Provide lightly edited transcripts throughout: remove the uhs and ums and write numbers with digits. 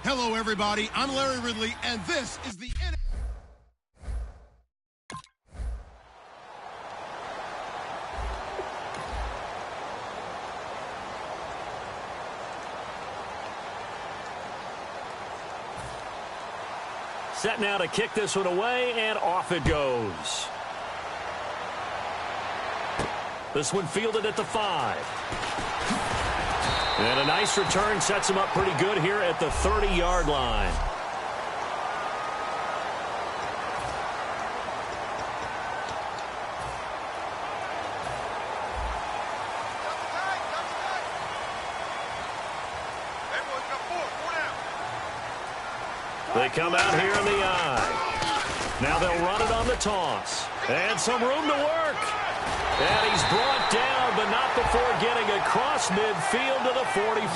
Hello, everybody. I'm Larry Ridley, and this is the Set now to kick this one away, and off it goes. This one fielded at the 5. And a nice return sets him up pretty good here at the 30-yard line. They come out here in the I. Now they'll run it on the toss. And some room to work. And he's brought down, but not before getting across midfield to the 45.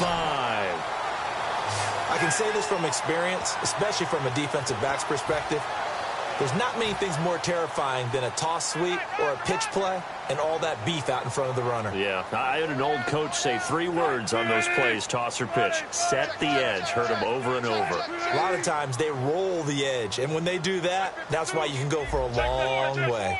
I can say this from experience, especially from a defensive back's perspective. There's not many things more terrifying than a toss sweep or a pitch play and all that beef out in front of the runner. Yeah, I had an old coach say 3 words on those plays, toss or pitch. Set the edge. Heard him over and over. A lot of times they roll the edge, and when they do that, that's why you can go for a long way.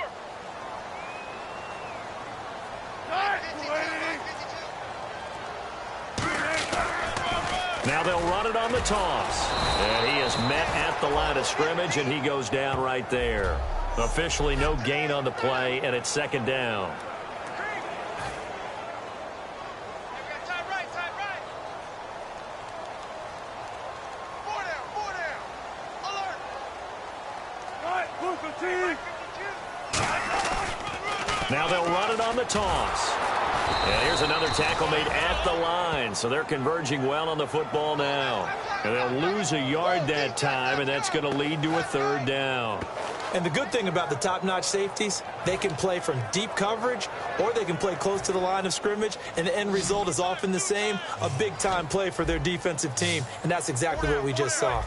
Now they'll run it on the toss. And he is met at the line of scrimmage, and he goes down right there. Officially no gain on the play, and it's second down. Now they'll run it on the toss. And here's another tackle made at the line, so they're converging well on the football now. And they'll lose a yard that time, and that's going to lead to a third down. And the good thing about the top-notch safeties, they can play from deep coverage or they can play close to the line of scrimmage, and the end result is often the same, a big-time play for their defensive team, and that's exactly what we just saw.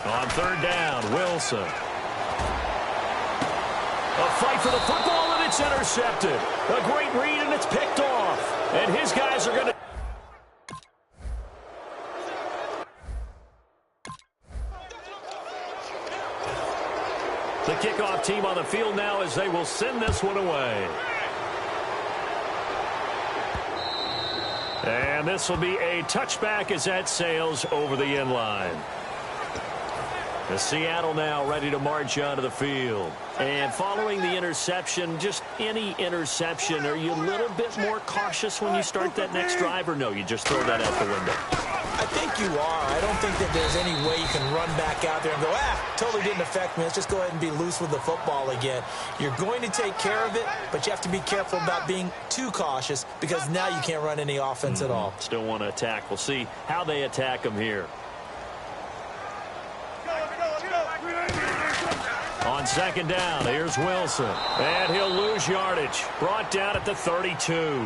On third down, Wilson. A fight for the football, and it's intercepted. A great read, and it's picked off. And his guys are going to... The kickoff team on the field now as they will send this one away. And this will be a touchback as that sails over the end line. The Seattle now ready to march onto the field. And following the interception, just any interception, are you a little bit more cautious when you start that next drive, or no, you just throw that out the window? I think you are. I don't think that there's any way you can run back out there and go, totally didn't affect me. Let's just go ahead and be loose with the football again. You're going to take care of it, but you have to be careful about being too cautious because now you can't run any offense at all. Still want to attack. We'll see how they attack them here. On second down, here's Wilson. And he'll lose yardage. Brought down at the 32.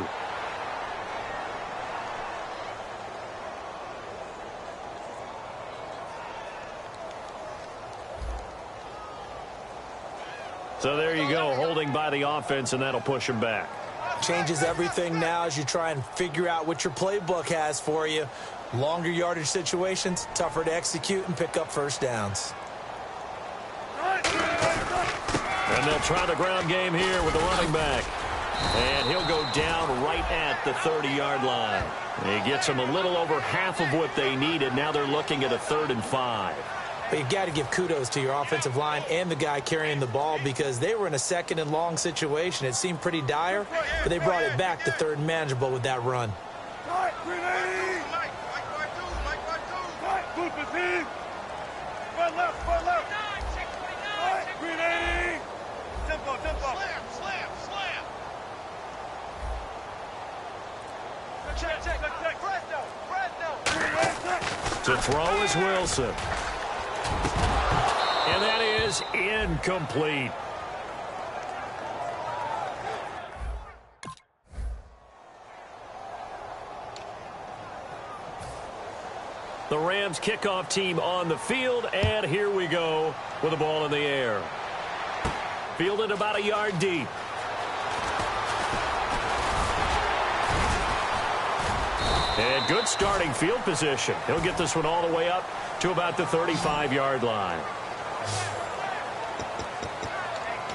So there you go, holding by the offense, and that'll push him back. Changes everything now as you try and figure out what your playbook has for you. Longer yardage situations, tougher to execute and pick up first downs. And they'll try the ground game here with the running back. And he'll go down right at the 30-yard line. He gets them a little over half of what they needed. Now they're looking at a 3rd and 5. But you've got to give kudos to your offensive line and the guy carrying the ball because they were in a 2nd and long situation. It seemed pretty dire, but they brought it back to 3rd and manageable with that run. To throw is Wilson. And that is incomplete. The Rams kickoff team on the field, and here we go with the ball in the air. Fielded about a yard deep. And good starting field position. He'll get this one all the way up to about the 35-yard line.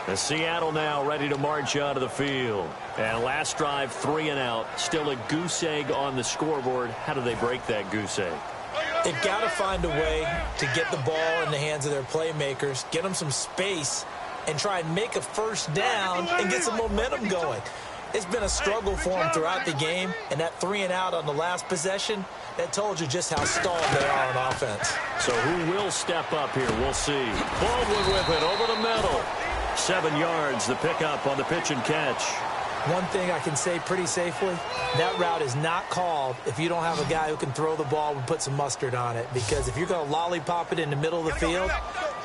The Seattle now ready to march onto the field. And last drive, 3 and out. Still a goose egg on the scoreboard. How do they break that goose egg? They've got to find a way to get the ball in the hands of their playmakers, get them some space, and try and make a first down and get some momentum going. It's been a struggle for them throughout the game, and that 3 and out on the last possession, that told you just how stalled they are on offense. So who will step up here? We'll see. Baldwin with it over the middle. 7 yards, the pickup on the pitch and catch. One thing I can say pretty safely, that route is not called if you don't have a guy who can throw the ball and put some mustard on it. Because if you're going to lollipop it in the middle of the field,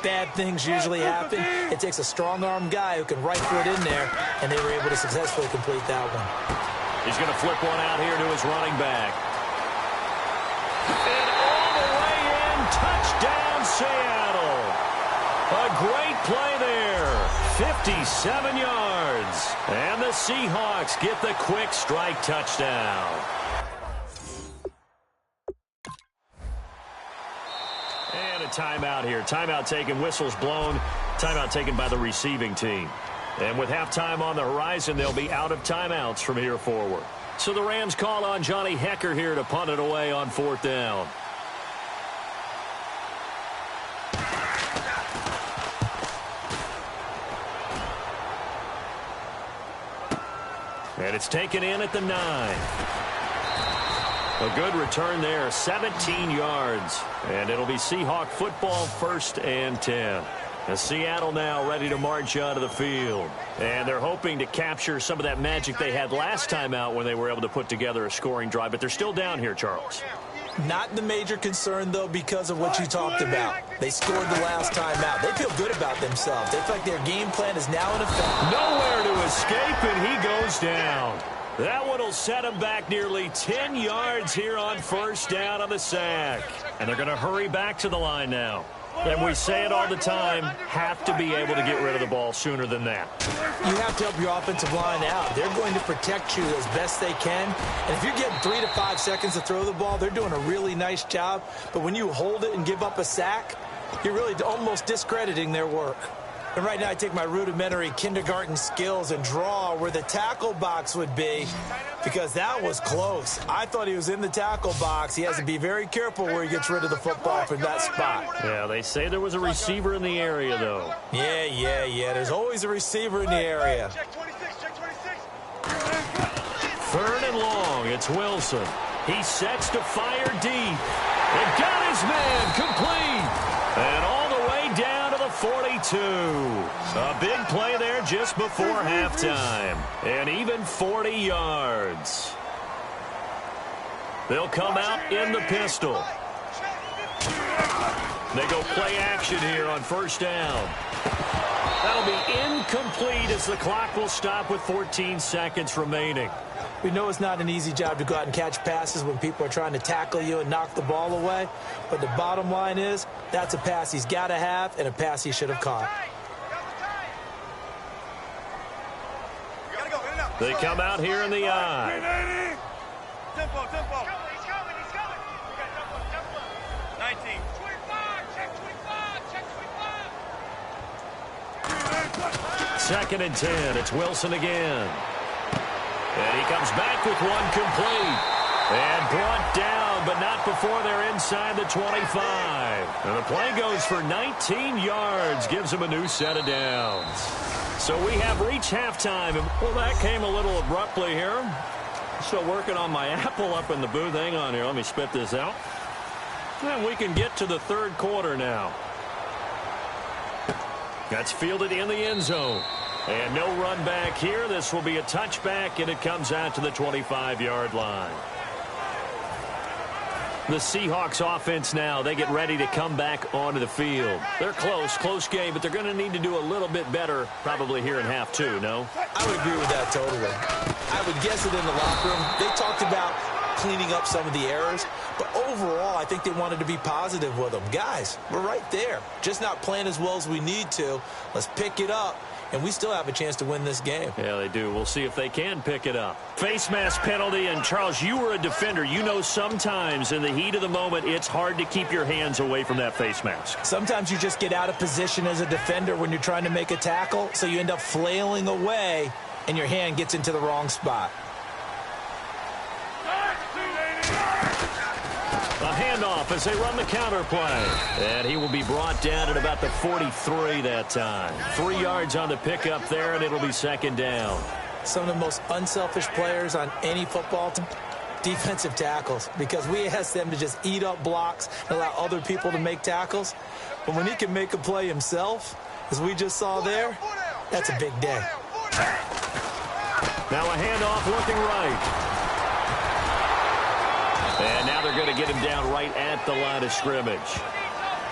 bad things usually happen. It takes a strong-arm guy who can right foot in there, and they were able to successfully complete that one. He's going to flip one out here to his running back. And all the way in, touchdown Seattle. A great play there. 57 yards. And the Seahawks get the quick strike touchdown. And a timeout here. Timeout taken, whistles blown. Timeout taken by the receiving team. And with halftime on the horizon, they'll be out of timeouts from here forward. So the Rams call on Johnny Hecker here to punt it away on 4th down. And it's taken in at the 9. A good return there, 17 yards. And it'll be Seahawk football, 1st and 10. And Seattle now ready to march onto the field. And they're hoping to capture some of that magic they had last time out when they were able to put together a scoring drive. But they're still down here, Charles. Not the major concern, though, because of what you talked about. They scored the last time out. They feel good about themselves. They feel like their game plan is now in effect. Nowhere to escape, and he goes down. That one will set him back nearly 10 yards here on 1st down on the sack. And they're going to hurry back to the line now. And we say it all the time, have to be able to get rid of the ball sooner than that. You have to help your offensive line out. They're going to protect you as best they can. And if you're getting 3 to 5 seconds to throw the ball, they're doing a really nice job. But when you hold it and give up a sack, you're really almost discrediting their work. And right now I take my rudimentary kindergarten skills and draw where the tackle box would be, because that was close. I thought he was in the tackle box. He has to be very careful where he gets rid of the football from that spot. Yeah, they say there was a receiver in the area, though. Yeah. There's always a receiver in the area. 3rd and long. It's Wilson. He sets to fire deep. And got his man complete. And all the way down to the 42. A big play there just before halftime. And even 40 yards. They'll come out in the pistol. They go play action here on 1st down. That'll be incomplete as the clock will stop with 14 seconds remaining. We know it's not an easy job to go out and catch passes when people are trying to tackle you and knock the ball away. But the bottom line is, that's a pass he's got to have and a pass he should have caught. They come out here in the eye. Tempo. He's coming. 19. 25. Check 25. 2nd and 10. It's Wilson again. And he comes back with one complete. And brought down, but not before they're inside the 25. And the play goes for 19 yards. Gives him a new set of downs. So we have reached halftime. Well, that came a little abruptly here. Still working on my apple up in the booth. Hang on here. Let me spit this out. And we can get to the 3rd quarter now. That's fielded in the end zone. And no run back here. This will be a touchback, and it comes out to the 25-yard line. The Seahawks offense now, they get ready to come back onto the field. They're close game, but they're going to need to do a little bit better probably here in half 2, no? I would agree with that totally. I would guess it in the locker room. They talked about cleaning up some of the errors. But overall, I think they wanted to be positive with them. Guys, we're right there. Just not playing as well as we need to. Let's pick it up. And we still have a chance to win this game. Yeah, they do. We'll see if they can pick it up. Face mask penalty, and Charles, you were a defender. You know sometimes in the heat of the moment, it's hard to keep your hands away from that face mask. Sometimes you just get out of position as a defender when you're trying to make a tackle, so you end up flailing away, and your hand gets into the wrong spot. A handoff as they run the counter play. And he will be brought down at about the 43 that time. 3 yards on the pickup there, and it'll be second down. Some of the most unselfish players on any football team, defensive tackles, because we ask them to just eat up blocks and allow other people to make tackles. But when he can make a play himself, as we just saw there, that's a big day. Now a handoff looking right. And now they're going to get him down right at the line of scrimmage.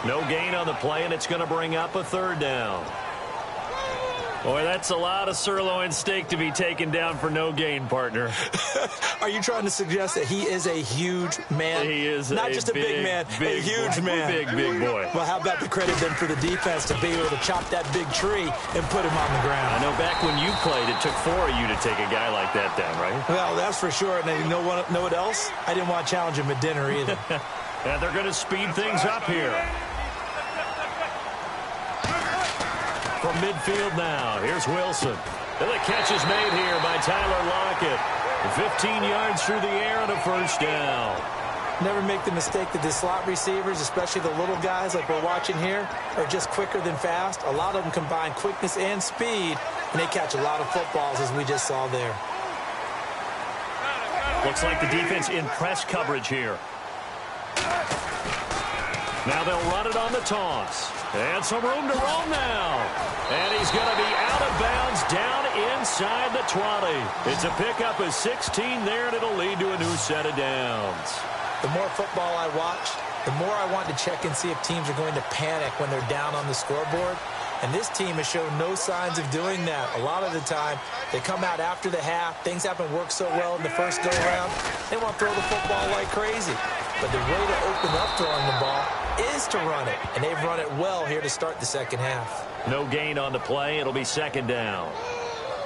No gain on the play, and it's going to bring up a third down. Boy, that's a lot of sirloin steak to be taken down for no gain, partner. Are you trying to suggest that he is a huge man? He is not just a big man, a huge man. Big boy. Well, how about the credit then for the defense to be able to chop that big tree and put him on the ground? I know back when you played, it took 4 of you to take a guy like that down, right? Well, that's for sure. And you know what else? I didn't want to challenge him at dinner either. And they're going to speed things up here. From midfield now, here's Wilson. And the catch is made here by Tyler Lockett. 15 yards through the air and a first down. Never make the mistake that the slot receivers, especially the little guys like we're watching here, are just quicker than fast. A lot of them combine quickness and speed, and they catch a lot of footballs, as we just saw there. Looks like the defense in press coverage here. Now they'll run it on the toss. And some room to roam now. And he's going to be out of bounds down inside the 20. It's a pickup of 16 there, and it'll lead to a new set of downs. The more football I watch, the more I want to check and see if teams are going to panic when they're down on the scoreboard. And this team has shown no signs of doing that. A lot of the time, they come out after the half. Things haven't worked so well in the first go-around. They want to throw the football like crazy. But the way to open up throwing the ball is to run it. And they've run it well here to start the second half. No gain on the play. It'll be second down.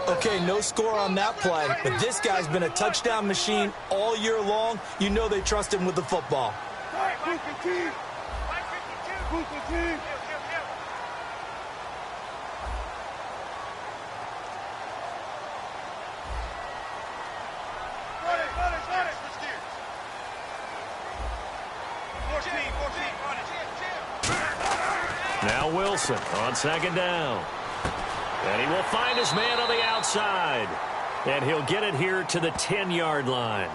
Okay, no score on that play. But this guy's been a touchdown machine all year long. You know they trust him with the football. Now Wilson on second down. And he will find his man on the outside. And he'll get it here to the 10-yard line.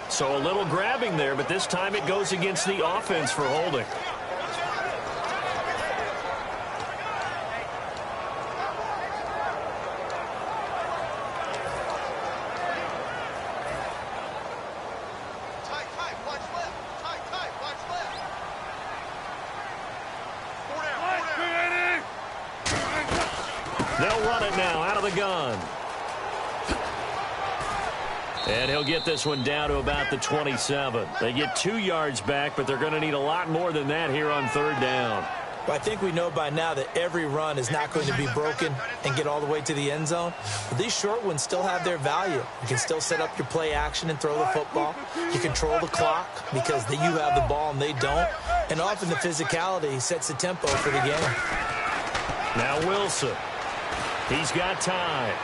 So a little grabbing there, but this time it goes against the offense for holding. They'll run it now out of the gun. And he'll get this one down to about the 27. They get 2 yards back, but they're going to need a lot more than that here on third down. Well, I think we know by now that every run is not going to be broken and get all the way to the end zone. But these short ones still have their value. You can still set up your play action and throw the football. You control the clock because you have the ball and they don't. And often the physicality sets the tempo for the game. Now Wilson. He's got time.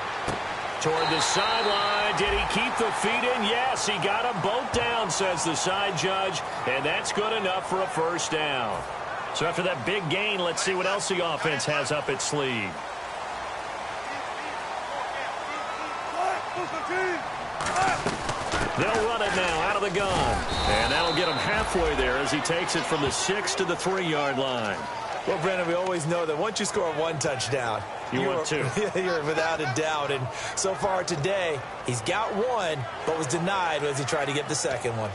Toward the sideline. Did he keep the feet in? Yes, he got them both down, says the side judge. And that's good enough for a first down. So after that big gain, let's see what else the offense has up its sleeve. They'll run it now out of the gun. And that'll get him halfway there as he takes it from the 6 to the 3-yard line. Well, Brandon, we always know that once you score one touchdown, you're without a doubt. And so far today, he's got one, but was denied as he tried to get the second one.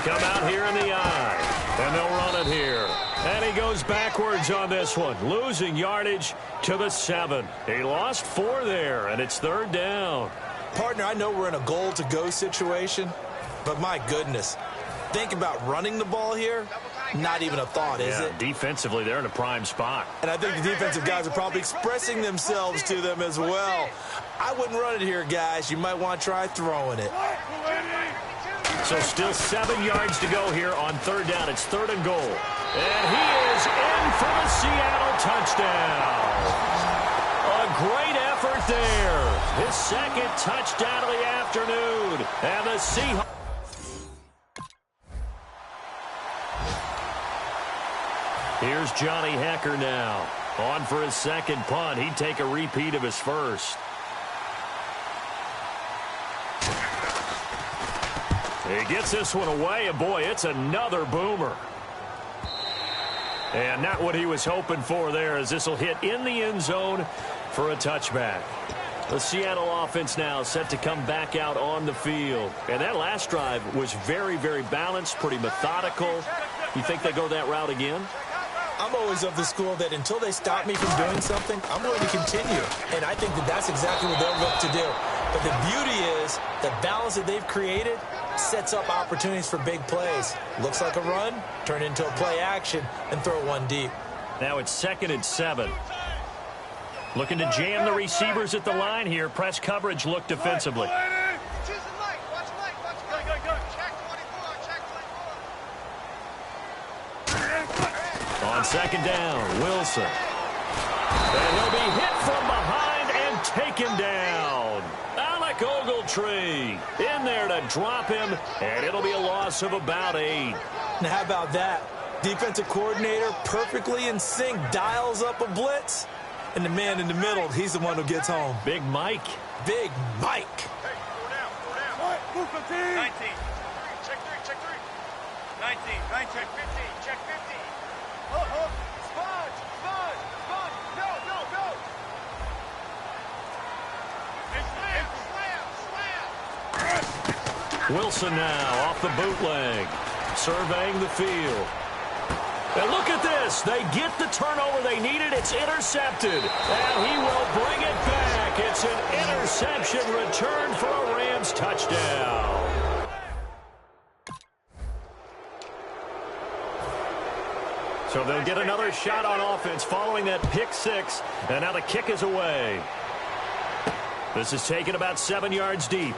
come out here in the eye, and they'll run it here. And he goes backwards on this one, losing yardage to the 7. He lost 4 there, and it's 3rd down. Partner, I know we're in a goal-to-go situation, but my goodness, think about running the ball here. Not even a thought, is it? Defensively, they're in a prime spot. And I think the defensive guys are probably expressing themselves to them as well. I wouldn't run it here, guys. You might want to try throwing it. So still 7 yards to go here on 3rd down. It's 3rd and goal. And he is in for the Seattle touchdown. A great effort there. His 2nd touchdown of the afternoon. And the Seahawks. Here's Johnny Hekker now. On for his 2nd punt. He'd take a repeat of his 1st. He gets this one away, and boy, it's another boomer. And not what he was hoping for there, as this will hit in the end zone for a touchback. The Seattle offense now set to come back out on the field. And that last drive was very, very balanced, pretty methodical. You think they go that route again? I'm always of the school that until they stop me from doing something, I'm going to continue. And I think that that's exactly what they'll look to do. But the beauty is the balance that they've created sets up opportunities for big plays. Looks like a run, turn into a play action, and throw one deep. Now it's 2nd and 7. Looking to jam the receivers at the line here. Press coverage look defensively. On 2nd down, Wilson. And he'll be hit from behind and taken down. Alec Ogletree in there to drop him, and it'll be a loss of about 8. Now, how about that? Defensive coordinator perfectly in sync, dials up a blitz, and the man in the middle, he's the one who gets home. Big Mike. Big Mike. Hey, 4 down. 19. Check 3. 19. Check 15. Check 15. Sponge. Go. Slam. Wilson now off the bootleg, surveying the field. And look at this. They get the turnover they needed. It's intercepted. And he will bring it back. It's an interception return for a Rams touchdown. So they'll get another shot on offense following that pick 6. And now the kick is away. This is taken about 7 yards deep.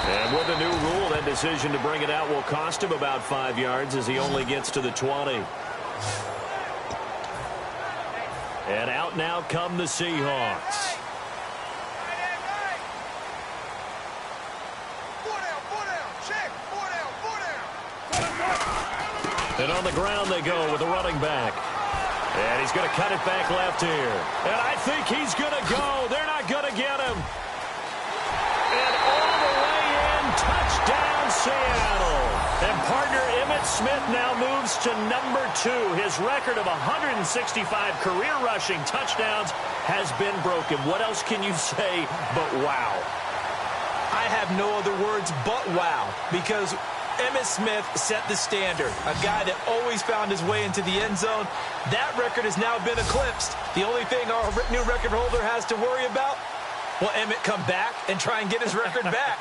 And with the new rule, that decision to bring it out will cost him about 5 yards as he only gets to the 20. And out now come the Seahawks. And on the ground they go with the running back. And he's going to cut it back left here. And I think he's going to go. They're not going to get him. And all the way in, touchdown Seattle. And partner Emmitt Smith now moves to number 2. His record of 165 career rushing touchdowns has been broken. What else can you say but wow? I have no other words but wow, because Emmitt Smith set the standard. A guy that always found his way into the end zone. That record has now been eclipsed. The only thing our new record holder has to worry about, will Emmitt come back and try and get his record back?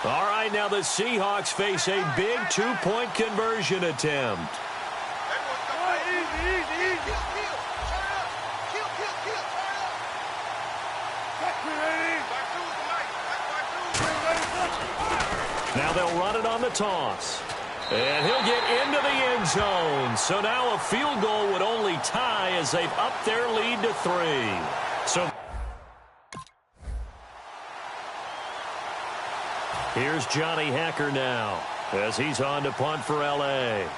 All right, now the Seahawks face a big 2-point conversion attempt. Now they'll run it on the toss. And he'll get into the end zone. So now a field goal would only tie as they've upped their lead to 3. So here's Johnny Hekker now as he's on to punt for L.A.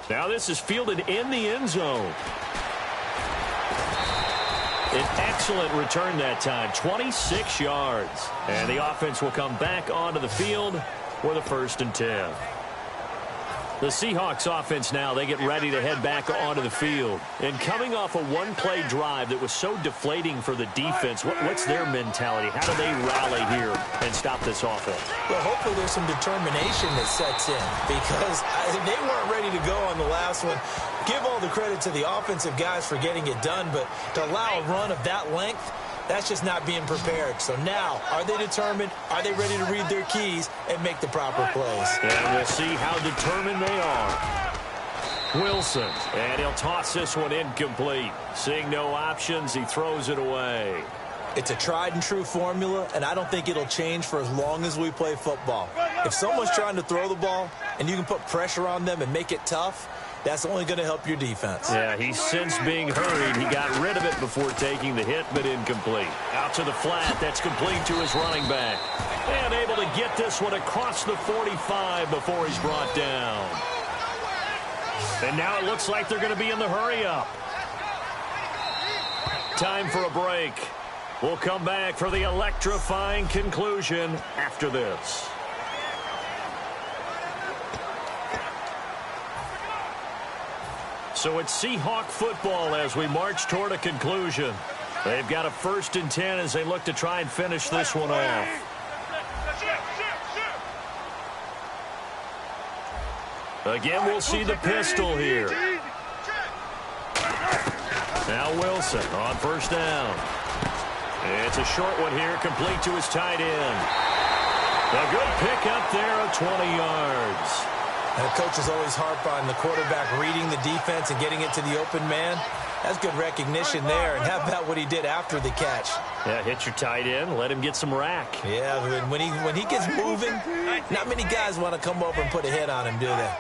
Now this is fielded in the end zone. An excellent return that time, 26 yards. And the offense will come back onto the field for the 1st and 10. The Seahawks offense now, they get ready to head back onto the field. And coming off a one-play drive that was so deflating for the defense, what's their mentality? How do they rally here and stop this offense? Well, hopefully there's some determination that sets in because they weren't ready to go on the last one. Give all the credit to the offensive guys for getting it done, but to allow a run of that length, that's just not being prepared. So now, are they determined? Are they ready to read their keys and make the proper plays? And we'll see how determined they are. Wilson, and he'll toss this one incomplete. Seeing no options, he throws it away. It's a tried-and-true formula, and I don't think it'll change for as long as we play football. If someone's trying to throw the ball and you can put pressure on them and make it tough, that's only going to help your defense. Yeah, he's since being hurried. He got rid of it before taking the hit, but incomplete. Out to the flat. That's complete to his running back. And able to get this one across the 45 before he's brought down. And now it looks like they're going to be in the hurry-up. Time for a break. We'll come back for the electrifying conclusion after this. So it's Seahawk football as we march toward a conclusion. They've got a 1st and 10 as they look to try and finish this one off. Again, we'll see the pistol here. Now Wilson on 1st down. It's a short one here, complete to his tight end. A good pickup there of 20 yards. And the coaches always harp on the quarterback reading the defense and getting it to the open man. That's good recognition there. And how about what he did after the catch? Yeah, hit your tight end, let him get some rack. Yeah, when he gets moving, not many guys want to come over and put a hit on him, do they?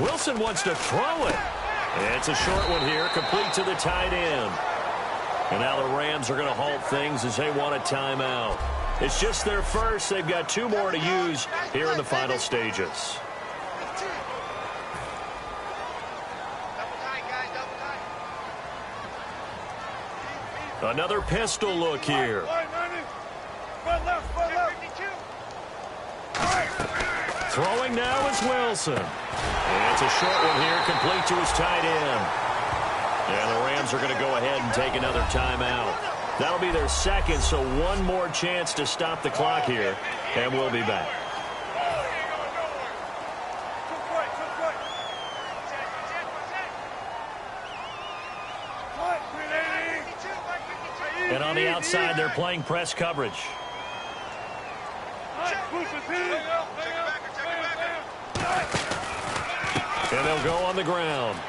Wilson wants to throw it. It's a short one here, complete to the tight end. And now the Rams are going to halt things as they want a timeout. It's just their first. They've got 2 more to use here in the final stages. Another pistol look here. Throwing now is Wilson. And it's a short one here, complete to his tight end. And the Rams are going to go ahead and take another timeout. That'll be their 2nd, so 1 more chance to stop the clock here, and we'll be back. And on the outside, they're playing press coverage. And they'll go on the ground.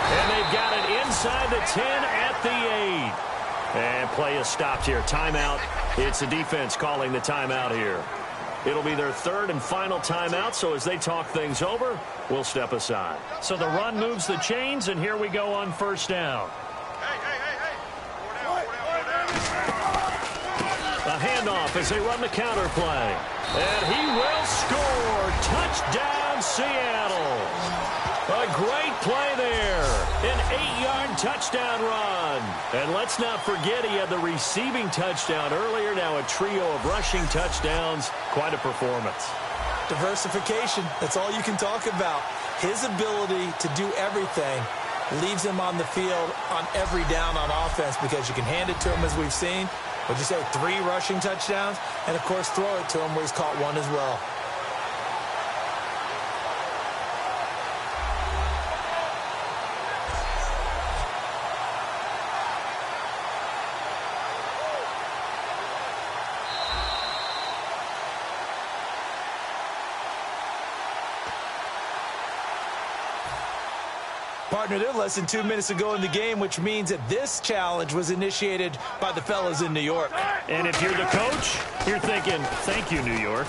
And they've got it inside the 10 at the 8. And play is stopped here. Timeout. It's the defense calling the timeout here. It'll be their 3rd and final timeout, so as they talk things over, we'll step aside. So the run moves the chains, and here we go on 1st down. A handoff as they run the counter play. And he will score. Touchdown, Seattle. A great play there. An 8-yard touchdown run. And let's not forget he had the receiving touchdown earlier. Now a trio of rushing touchdowns. Quite a performance. Diversification. That's all you can talk about. His ability to do everything leaves him on the field on every down on offense because you can hand it to him as we've seen. Would you say 3 rushing touchdowns? And, of course, throw it to him where he's caught 1 as well. Partner, they're less than 2 minutes ago in the game, which means that this challenge was initiated by the fellas in New York. And if you're the coach, you're thinking, thank you, New York.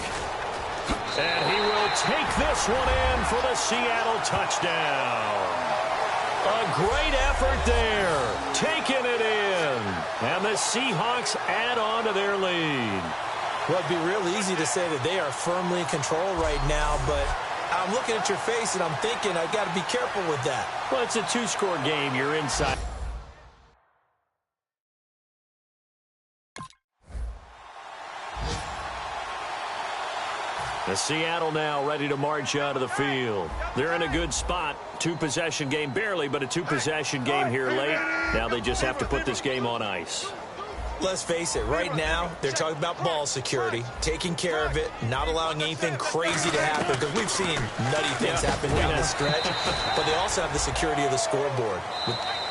And he will take this one in for the Seattle touchdown. A great effort there, taking it in. And the Seahawks add on to their lead. Well, it'd be real easy to say that they are firmly in control right now, but I'm looking at your face and I'm thinking I've got to be careful with that. Well, it's a 2-score game. You're inside. Seattle now ready to march onto the field. They're in a good spot. Two-possession game, barely, but a two-possession game here late. Now they just have to put this game on ice. Let's face it, right now, they're talking about ball security, taking care of it, not allowing anything crazy to happen, because we've seen nutty things happen down the stretch, but they also have the security of the scoreboard.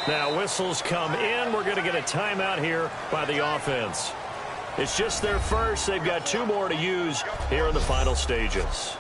Now whistles come in. We're going to get a timeout here by the offense. It's just their first. They've got two more to use here in the final stages.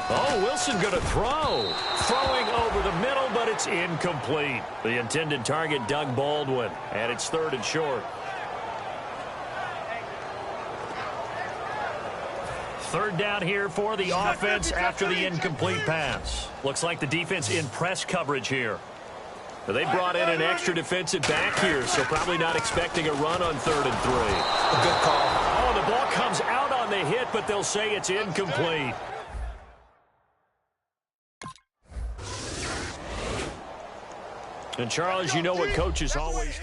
Oh, Wilson going to throw. Throwing over the middle, but it's incomplete. The intended target, Doug Baldwin, and it's 3rd and short. 3rd down here for the offense after the incomplete pass. Looks like the defense in press coverage here. They brought in an extra defensive back here, so probably not expecting a run on 3rd and 3. A good call. Oh, the ball comes out on the hit, but they'll say it's incomplete. And, Charles, you know what coaches always...